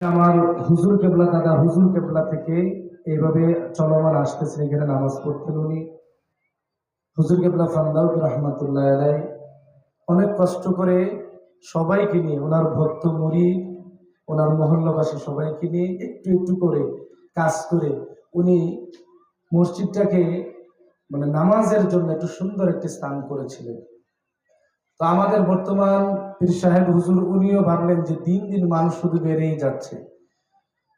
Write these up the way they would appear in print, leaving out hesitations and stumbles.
আমার হুজুর কেবলা দাদা হুজুর কেবলা থেকে এইভাবে চলমান আসতেছেন, এখানে নামাজ পড়তেন উনি। হুজুর কেবলা ফান্দাউক রহমতুল্লাহ আলাই অনেক কষ্ট করে সবাইকে নিয়ে, ওনার ভক্ত মুরিদ, ওনার মহল্লাবাসী সবাইকে নিয়ে একটু একটু করে কাজ করে উনি মসজিদটাকে নামাজের জন্য একটু সুন্দর একটি স্থান করেছিলেন। তো আমাদের বর্তমান পীর সাহেব হুজুর উনিও ভাবলেন যে দিন দিন মানুষ শুধু বেড়েই যাচ্ছে,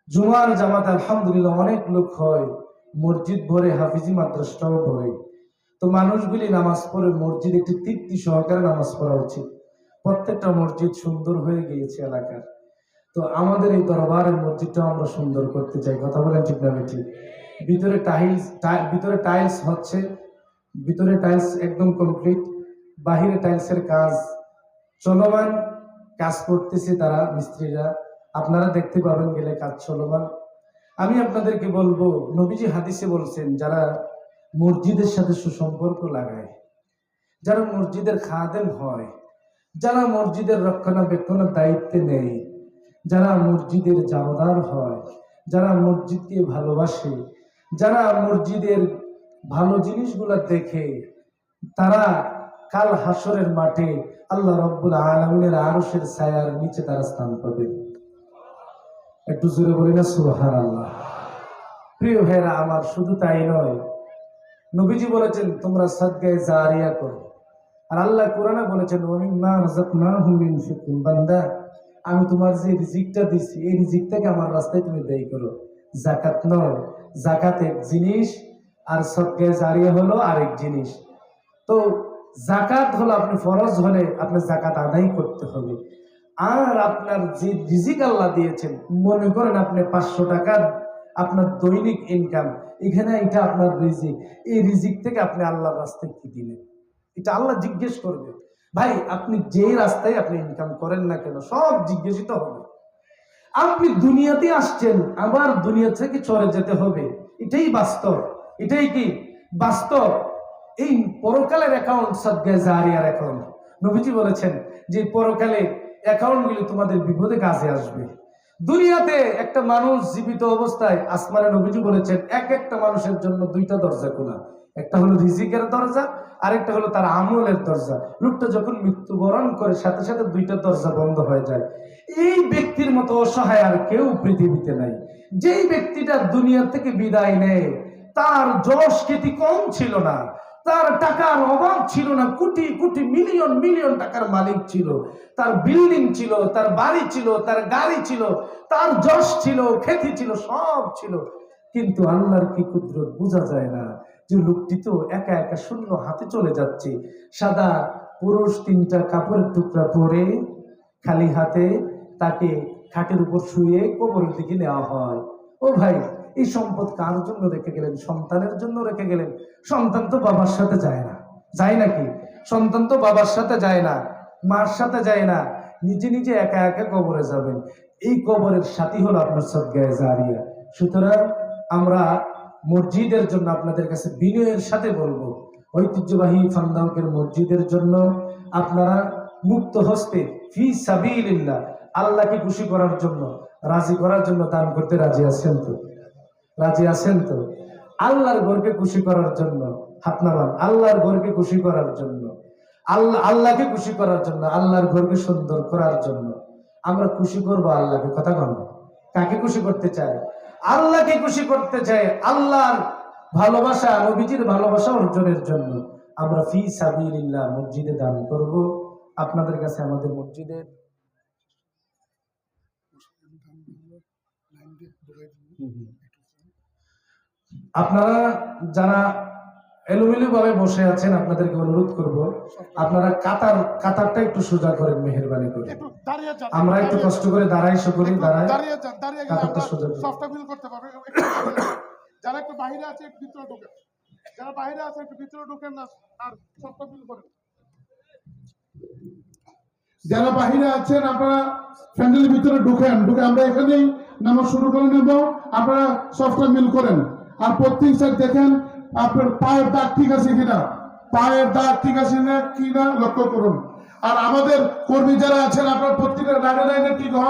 জুমার জামাত আলহামদুলিল্লাহ অনেক লোক হয়, মসজিদ ভরে, হাফিজি মাদ্রাসাটাও ভরে। তো মানুষগুলি নামাজ পড়ে মসজিদ একটি তৃপ্তি সহকারে নামাজ পড়া উচিত। প্রত্যেকটা মসজিদ সুন্দর হয়ে গিয়েছে এলাকার। তো আমাদের এই দরবারের মসজিদটাও আমরা সুন্দর করতে চাই। কথা বলেন ঠিক না ঠিক? ভিতরে টাইলস হচ্ছে, ভিতরে টাইলস একদম কমপ্লিট, বাহিরে টাইলসের কাজ চলমান, কাজ করতেছে তারা মিস্ত্রিরা, আপনারা দেখতে পাবেন গেলে কাজ চলমান। আমি আপনাদেরকে বলবো, নবীজি হাদিসে বলছেন, যারা মসজিদের সাথে সুসম্পর্ক লাগায়, যারা মসজিদের খাদেম হয়, যারা মসজিদের রক্ষণাবেক্ষণের দায়িত্বে নেই, যারা মসজিদের জামাদার হয়, যারা মসজিদকে ভালোবাসে, যারা মসজিদের ভালো জিনিসগুলো দেখে, তারা কাল হাসরের মাঠে আল্লাহ রাব্বুল আলামিনের আরশের ছায়ার নিচে তারা স্থান পাবে। একটু জোরে বলি না সুবহানাল্লাহ। প্রিয় ভাইরা আমার, শুধু তাই নয়, নবীজি বলেছেন তোমরা সাদকায়ে জারিয়া করো, আর আল্লাহ কোরআনে বলেছেন ওয়ামিম্মা রাযাকনাহুম ইউনফিকুন, বান্দা আমি তোমার যে রিজিকটা দিচ্ছি এই রিজিকটাকে আমার রাস্তায় তুমি ব্যয় করো। যাকাত নয়, যাকাত এক জিনিস আর সাদকায়ে জারিয়া হলো আরেক জিনিস। তো যাকাত হলো আপনি ফরজ হলে আপনি যাকাত আদায় করতে হবে। আর আপনার যে রিজিক আল্লাহ দিয়েছেন, মনে করেন আপনি 500 টাকা আপনার দৈনিক ইনকাম, এখানে এটা আপনার রিজিক, এই রিজিক থেকে আপনি আল্লাহর রাস্তায় কি দিলেন, এটা আল্লাহ জিজ্ঞেস করবে। ভাই আপনি যে রাস্তায় আপনি ইনকাম করেন না কেন সব জিজ্ঞাসিত হবে। আপনি দুনিয়াতে আসছেন, আবার দুনিয়া থেকে চলে যেতে হবে, এটাই বাস্তব, এটাই কি বাস্তব। এই পরকালের অ্যাকাউন্ট সাদকায়ে জারিয়ার অ্যাকাউন্ট, নবীজি বলেছেন যে পরকালে অ্যাকাউন্টগুলি তোমাদের বিপদে কাজে আসবে। দুনিয়াতে একটা মানুষ জীবিত অবস্থায়, আসমানে নবীজি বলেছেন এক একটা মানুষের জন্য দুইটা দরজা খোলা, একটা হলো রিজিকের দরজা, আরেকটা হলো তার আমলের দরজা। লোকটা যখন মৃত্যুবরণ করে সাথে সাথে দুইটা দরজা বন্ধ হয়ে যায়। এই ব্যক্তির মতো অসহায় আর কেউ পৃথিবীতে নাই। যেই ব্যক্তিটা দুনিয়া থেকে বিদায় নেয়, তার যশ খ্যাতি কম ছিল না, তার টাকার অভাব ছিল না, কোটি কোটি মিলিয়ন মিলিয়ন টাকার মালিক ছিল, তার বিল্ডিং ছিল, তার বাড়ি ছিল, তার গাড়ি ছিল, তার যশ ছিল, খ্যাতি ছিল, সব ছিল। কিন্তু আল্লাহর কি কুদরত বোঝা যায় না যে লোকটি তো একা একা শূন্য হাতে চলে যাচ্ছে। সাদা পুরুষ 3টা কাপড়ের টুকরা পরে খালি হাতে তাকে খাটের উপর শুয়ে কবরের দিকে নেওয়া হয়। ও ভাই, এই সম্পদ কার জন্য রেখে গেলেন? সন্তানের জন্য রেখে গেলেন। সন্তান তো বাবার সাথে যায় না, যায় নাকি? সন্তান তো বাবার সাথে যায় না, মার সাথে যায় না, নিজে নিজে একা একা কবরে যাবেন। এই কবরের সাথী হলো আপনার সাদকায়ে জারিয়া। সুতরাং আমরা মসজিদের জন্য আপনাদের কাছে বিনয়ের সাথে বলবো, ঐতিহ্যবাহী ফান্দাউকের মসজিদের জন্য আপনারা মুক্ত হস্তে ফি সাবিলিল্লাহ, আল্লাহকে খুশি করার জন্য, রাজি করার জন্য দান করতে রাজি আছেন তো? রাজি আছেন তো? আল্লাহর ঘরকে খুশি করার জন্য হাত নামান, আল্লাহর ঘরকে খুশি করার জন্য, আল্লাহকে খুশি করার জন্য, আল্লাহর ঘরকে সুন্দর করার জন্য আমরা খুশি করব আল্লাহকে। কথা বল, কাকে খুশি করতে চাই? আল্লাহকে খুশি করতে চাই। আল্লাহর ভালোবাসা, নবীজির ভালোবাসা অর্জনের জন্য আমরা ফি সাবিলিল্লাহ মসজিদে দান করব। আপনাদের কাছে আমাদের মসজিদের আপনারা যারা এলোমেলো ভাবে বসে আছেন, আপনাদেরকে অনুরোধ করব আপনারা কাতারটা একটু সোজা করেন মেহেরবানি করে। আমরা একটু কষ্ট করে দাঁড়াই, সকলেই দাঁড়াই, কাতারটা সোজা করতে পারবে। যারা একটু বাইরে আছে একটু ভিতরে ঢোকেন, যারা বাইরে আছে একটু ভিতরে ঢোকেন না, আর সফট ফিল করেন। যারা বাহিরে আছেন আপনারা ফ্যান্ডেলের ভিতরে ঢুকে আমরা এখানেই নামাজ শুরু করে নেব। আপনারা সফট মিল করেন, আর প্রত্যেক সাইড দেখেন আপনার পায়ের দাগ ঠিক আছে কিনা, পায়ের দাগ ঠিক আছে না কিনা লক্ষ্য করুন। আর আমাদের কর্মী যারা আছেন আপনার প্রত্যেকের লাইনে লাইনে ঠিক হন।